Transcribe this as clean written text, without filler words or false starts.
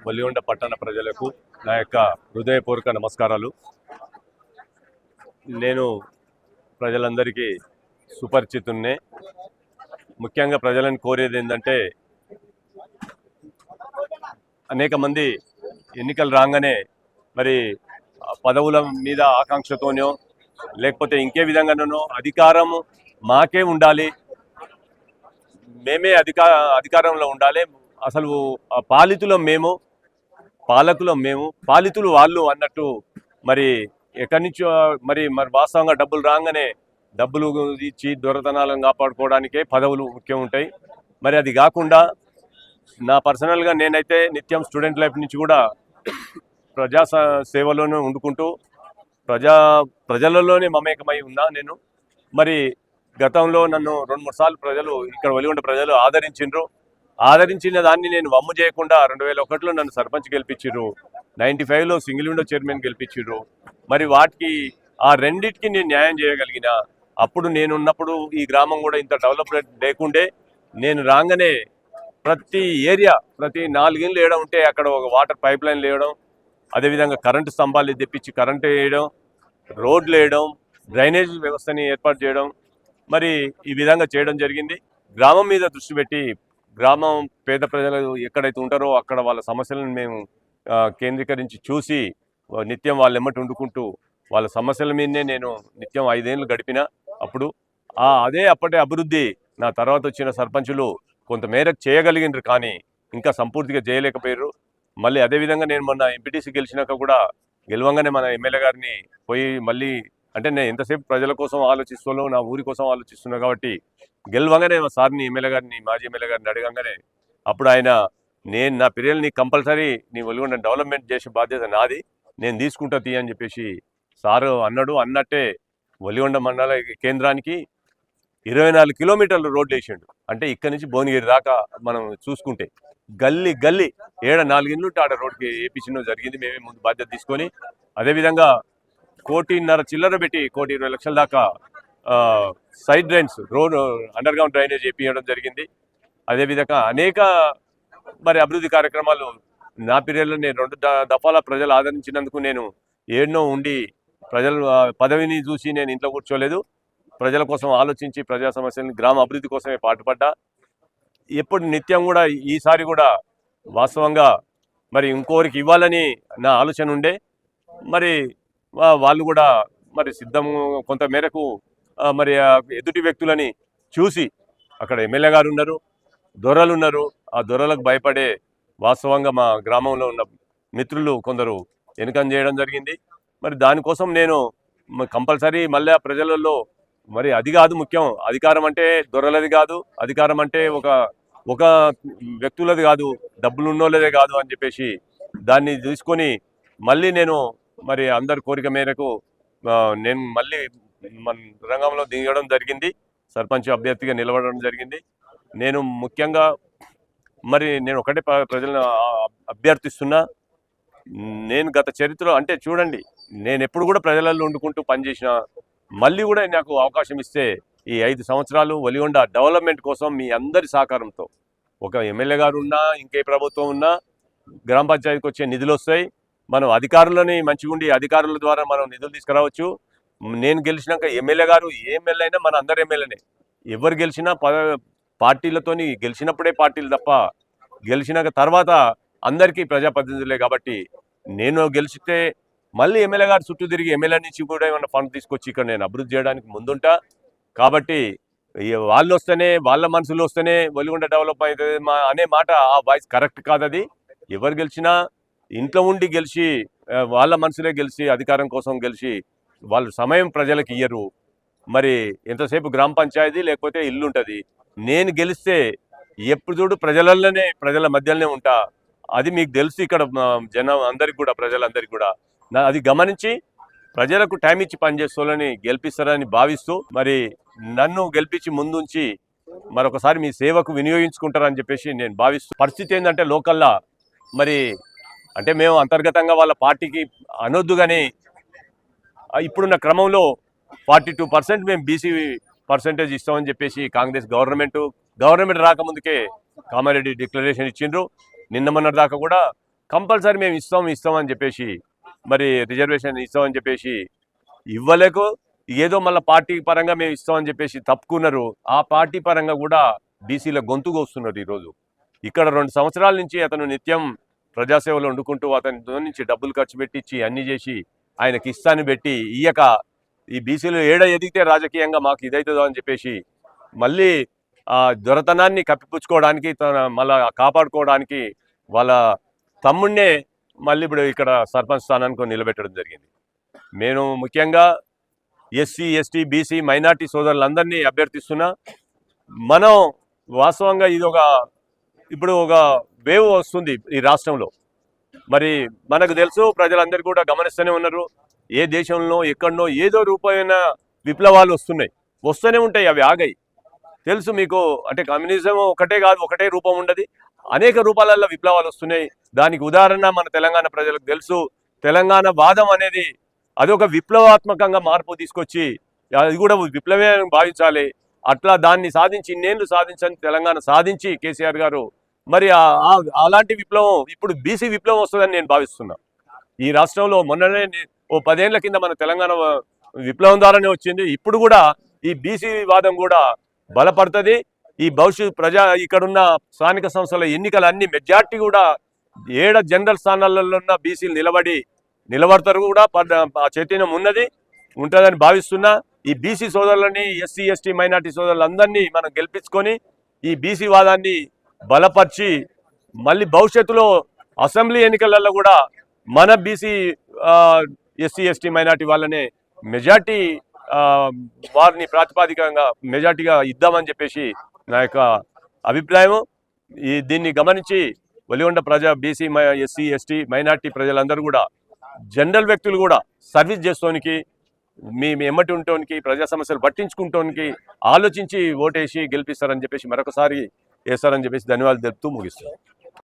వలిగొండ పట్టణ ప్రజలకు నా యొక్క హృదయపూర్వక నమస్కారాలు. నేను ప్రజలందరికీ సుపరిచితున్నే. ముఖ్యంగా ప్రజలను కోరేది ఏంటంటే, అనేక మంది ఎన్నికలు రాగానే మరి పదవుల మీద ఆకాంక్షతోనో లేకపోతే ఇంకే విధంగానో అధికారం మాకే ఉండాలి, మేమే అధికారంలో ఉండాలి, అసలు పాలితులం మేము, పాలకులం మేము, పాలితులు వాళ్ళు అన్నట్టు మరి ఎక్కడి నుంచో మరి వాస్తవంగా డబ్బులు రాగానే డబ్బులు ఇచ్చి దొరతనాలను కాపాడుకోవడానికే పదవులు ముఖ్యం ఉంటాయి. మరి అది కాకుండా నా పర్సనల్గా నేనైతే నిత్యం స్టూడెంట్ లైఫ్ నుంచి కూడా ప్రజా సేవలోనే వండుకుంటూ ప్రజలలోనే మమేకమై ఉన్నా నేను. మరి గతంలో నన్ను 2-3 సార్లు ప్రజలు ఇక్కడ వలిగొండ ప్రజలు ఆదరించిన దాన్ని నేను వమ్ము చేయకుండా 2001లో నన్ను సర్పంచ్ గెలిపించారు, 95లో సింగిల్ విండో చైర్మన్ గెలిపించారు. మరి వాటికి ఆ రెండింటికి నేను న్యాయం చేయగలిగిన. అప్పుడు నేనున్నప్పుడు ఈ గ్రామం కూడా ఇంత డెవలప్మెంట్ లేకుండే. నేను రాగానే ప్రతి ఏరియా, ప్రతి 4 ఇళ్ళు వేయడం ఉంటే అక్కడ ఒక వాటర్ పైప్ లైన్ వేయడం, అదేవిధంగా కరెంటు స్తంభాలు తెప్పించి కరెంటు వేయడం, రోడ్లు వేయడం, డ్రైనేజ్ వ్యవస్థని ఏర్పాటు చేయడం, మరి ఈ విధంగా చేయడం జరిగింది. గ్రామం మీద దృష్టి పెట్టి గ్రామం పేద ప్రజలు ఎక్కడైతే ఉంటారో అక్కడ వాళ్ళ సమస్యలను మేము కేంద్రీకరించి చూసి నిత్యం వాళ్ళ ఎమ్మటి వండుకుంటూ వాళ్ళ సమస్యల మీదనే నేను నిత్యం 5 ఏళ్ళు గడిపిన. అప్పుడు అప్పటి అభివృద్ధి నా తర్వాత వచ్చిన సర్పంచులు కొంతమేరకు చేయగలిగినారు, కానీ ఇంకా సంపూర్తిగా చేయలేకపోయారు. మళ్ళీ అదేవిధంగా నేను మొన్న ఎంపీటీసీ గెలిచినాక కూడా గెలవంగానే మన ఎమ్మెల్యే గారిని పోయి మళ్ళీ, అంటే నేను ఎంతసేపు ప్రజల కోసం ఆలోచిస్తున్నాను, నా ఊరి కోసం ఆలోచిస్తున్నా కాబట్టి గెలవంగానే సార్ని ఎమ్మెల్యే గారిని, మాజీ ఎమ్మెల్యే గారిని అడగంగానే అప్పుడు ఆయన, నా పిల్లల్ని కంపల్సరీ నీ వలిగొండ డెవలప్మెంట్ చేసే బాధ్యత నాది, నేను తీసుకుంటా అని చెప్పేసి సారు అన్నాడు. అన్నట్టే వలిగొండ మండల కేంద్రానికి 24 కిలోమీటర్లు రోడ్లు వేసిండు. అంటే ఇక్కడి నుంచి భువనగిరి దాకా మనం చూసుకుంటే గల్లీ 4 ఇళ్ళు ఉంటే ఆడ రోడ్కి వేయించడం జరిగింది. మేమే ముందు బాధ్యత తీసుకొని, అదేవిధంగా 1.5 చిల్లర పెట్టి 1,20,00,000 దాకా side drains, road under ground drainage వేయించడం జరిగింది. అదేవిధంగా అనేక మరి అభివృద్ధి కార్యక్రమాలు నా పీరియడ్లో నేను 2 దఫాల ప్రజలు ఆదరించినందుకు నేను ఏడ్నో ఉండి ప్రజల పదవిని చూసి నేను ఇంట్లో కూర్చోలేదు. ప్రజల కోసం ఆలోచించి ప్రజా సమస్యలను, గ్రామ అభివృద్ధి కోసమే పాటుపడ్డా. ఎప్పుడు నిత్యం కూడా ఈసారి కూడా వాస్తవంగా మరి ఇంకోరికి ఇవ్వాలని నా ఆలోచన ఉండే. మరి వాళ్ళు కూడా మరి సిద్ధము కొంత మేరకు మరి ఎదుటి వ్యక్తులని చూసి, అక్కడ ఎమ్మెల్యే గారు ఉన్నారు, దొరలు ఉన్నారు, ఆ దొరలకు భయపడే వాస్తవంగా మా గ్రామంలో ఉన్న మిత్రులు కొందరు వెనుకం చేయడం జరిగింది. మరి దానికోసం నేను కంపల్సరీ మళ్ళీ ప్రజలలో మరి అది కాదు ముఖ్యం, అధికారం అంటే దొరలది కాదు, అధికారం అంటే ఒక వ్యక్తులది కాదు, డబ్బులు ఉన్నోళ్ళదే కాదు అని చెప్పేసి దాన్ని తీసుకొని మళ్ళీ నేను మరి అందరి కోరిక మేరకు నేను మళ్ళీ మన రంగంలో దిగడం జరిగింది. సర్పంచ్ అభ్యర్థిగా నిలబడడం జరిగింది. నేను ముఖ్యంగా మరి నేను ఒకటే ప్రజలను అభ్యర్థిస్తున్నా. నేను గత చరిత్రలో అంటే చూడండి, నేను ఎప్పుడు కూడా ప్రజలలో వండుకుంటూ పనిచేసిన, మళ్ళీ కూడా నాకు అవకాశం ఇస్తే ఈ 5 సంవత్సరాలు వలిగొండ డెవలప్మెంట్ కోసం మీ అందరి సహకారంతో, ఒక ఎమ్మెల్యే గారు ఉన్నా, ఇంకే ప్రభుత్వం ఉన్నా, గ్రామ పంచాయతీకి వచ్చే నిధులు వస్తాయి. మనం అధికారులని మంచిగా ఉండి అధికారుల ద్వారా మనం నిధులు తీసుకురావచ్చు. నేను గెలిచినాక ఎమ్మెల్యే గారు ఏ ఎమ్మెల్యే అయినా మన అందరు ఎమ్మెల్యేనే. ఎవరు గెలిచినా పార్టీలతోని గెలిచినప్పుడే పార్టీలు తప్ప గెలిచినాక తర్వాత అందరికీ ప్రజాప్రతినిధులే. కాబట్టి నేను గెలిచితే మళ్ళీ ఎమ్మెల్యే గారు చుట్టూ తిరిగి ఎమ్మెల్యే నుంచి కూడా ఏమైనా ఫండ్ తీసుకొచ్చి ఇక్కడ నేను అభివృద్ధి చేయడానికి ముందుంటా. కాబట్టి వాళ్ళు వస్తేనే, వాళ్ళ మనసులు వస్తేనే వలిగొండ డెవలప్ అవుతుంది అనే మాట, ఆ వాయిస్ కరెక్ట్ కాదు. అది ఎవరు గెలిచినా ఇంట్లో ఉండి గెలిచి వాళ్ళ మనసులే గెలిచి అధికారం కోసం గెలిచి వాళ్ళు సమయం ప్రజలకు ఇయ్యరు. మరి ఎంతసేపు గ్రామ పంచాయతీ లేకపోతే ఇల్లు ఉంటుంది. నేను గెలిస్తే ఎప్పుడు చూడు ప్రజల మధ్యలోనే ఉంటా. అది మీకు తెలుసు. ఇక్కడ జనం అందరికి కూడా, ప్రజలందరికీ కూడా అది గమనించి ప్రజలకు టైం ఇచ్చి పనిచేసుకోవాలని గెలిపిస్తారని భావిస్తూ, మరి నన్ను గెలిపించి ముందుంచి మరొకసారి మీ సేవకు వినియోగించుకుంటారని చెప్పేసి నేను భావిస్తూ, పరిస్థితి ఏంటంటే లోకల్లా మరి అంటే మేము అంతర్గతంగా వాళ్ళ పార్టీకి అనొద్దు, కానీ ఇప్పుడున్న క్రమంలో 42% మేము బీసీ పర్సెంటేజ్ ఇస్తామని చెప్పేసి కాంగ్రెస్ గవర్నమెంట్ రాకముందుకే కామారెడ్డి డిక్లరేషన్ ఇచ్చిండ్రు. నిన్న మొన్నటి దాకా కూడా కంపల్సరీ మేము ఇస్తామని చెప్పేసి మరి రిజర్వేషన్ ఇస్తామని చెప్పేసి ఇవ్వలేకు ఏదో మళ్ళీ పార్టీ పరంగా మేము ఇస్తామని చెప్పేసి తప్పుకున్నారు. ఆ పార్టీ పరంగా కూడా బీసీల గొంతు కోస్తున్నారు. ఈరోజు ఇక్కడ 2 సంవత్సరాల నుంచి అతను నిత్యం ప్రజాసేవలో వండుకుంటూ అతనితో నుంచి డబ్బులు ఖర్చు పెట్టించి అన్ని చేసి ఆయనకి ఇస్తాన్ని పెట్టి ఇయ్యక ఈ బీసీలు ఏడ ఎదిగితే రాజకీయంగా మాకు ఇదవుతుందో అని చెప్పేసి మళ్ళీ ఆ దొరతనాన్ని కప్పిపుచ్చుకోవడానికి మళ్ళా కాపాడుకోవడానికి వాళ్ళ తమ్ముడినే మళ్ళీ ఇప్పుడు ఇక్కడ సర్పంచ్ స్థానానికి నిలబెట్టడం జరిగింది. నేను ముఖ్యంగా ఎస్సీ ఎస్టీ బీసీ మైనార్టీ సోదరులందరినీ అభ్యర్థిస్తున్నా. మనం వాస్తవంగా ఇది ఇప్పుడు ఒక వేవ్ వస్తుంది ఈ రాష్ట్రంలో. మరి మనకు తెలుసు, ప్రజలందరూ కూడా గమనిస్తూనే ఉన్నారు. ఏ దేశంలో ఎక్కడనో ఏదో రూపమైన విప్లవాలు వస్తూనే ఉంటాయి, అవి ఆగాయి. తెలుసు మీకు. అంటే కమ్యూనిజం ఒకటే కాదు, ఒకటే రూపం ఉండదు, అనేక రూపాలలో విప్లవాలు వస్తున్నాయి. దానికి ఉదాహరణ మన తెలంగాణ ప్రజలకు తెలుసు. తెలంగాణ వాదం అనేది అదొక విప్లవాత్మకంగా మార్పు తీసుకొచ్చి అది కూడా విప్లవే భావించాలి. అట్లా దాన్ని సాధించి ఇన్నేళ్ళు సాధించని తెలంగాణ సాధించి కేసీఆర్ గారు మరి అలాంటి విప్లవం ఇప్పుడు బీసీ విప్లవం వస్తుందని నేను భావిస్తున్నా. ఈ రాష్ట్రంలో మొన్ననే ఓ 10 ఏళ్ల కింద మన తెలంగాణ విప్లవం ద్వారానే వచ్చింది. ఇప్పుడు కూడా ఈ బీసీ వాదం కూడా బలపడుతుంది. ఈ భవిష్యత్ ఇక్కడున్న స్థానిక సంస్థల ఎన్నికలన్నీ మెజార్టీ కూడా 7 జనరల్ స్థానాలలో ఉన్న బీసీలు నిలబడతారు కూడా. ఆ చైతన్యం ఉంటుందని భావిస్తున్నా. ఈ బీసీ సోదరులని, ఎస్సీ ఎస్టీ మైనార్టీ సోదరులందరినీ మనం గెలిపించుకొని ఈ బీసీ వాదాన్ని బలపరిచి మళ్ళీ భవిష్యత్తులో అసెంబ్లీ ఎన్నికలలో కూడా మన బీసీ ఎస్సీ ఎస్టీ మైనార్టీ వాళ్ళనే మెజార్టీ వారిని ప్రాతిపాదికంగా మెజార్టీగా ఇద్దామని చెప్పేసి నా యొక్క అభిప్రాయం. దీన్ని గమనించి Veligonda BC SC ST minority ప్రజలందరూ కూడా, జనరల్ వ్యక్తులు కూడా సర్వీస్ చేస్తోనికి, మీ ఎమ్మటి ఉండటానికి, ప్రజా సమస్యలు పట్టించుకుంటానికి ఆలోచించి ఓటేసి గెలిపిస్తారని చెప్పేసి మరొకసారి వేస్తారని చెప్పేసి ధన్యవాదాలు తెలుపుతూ ముగిస్తాను.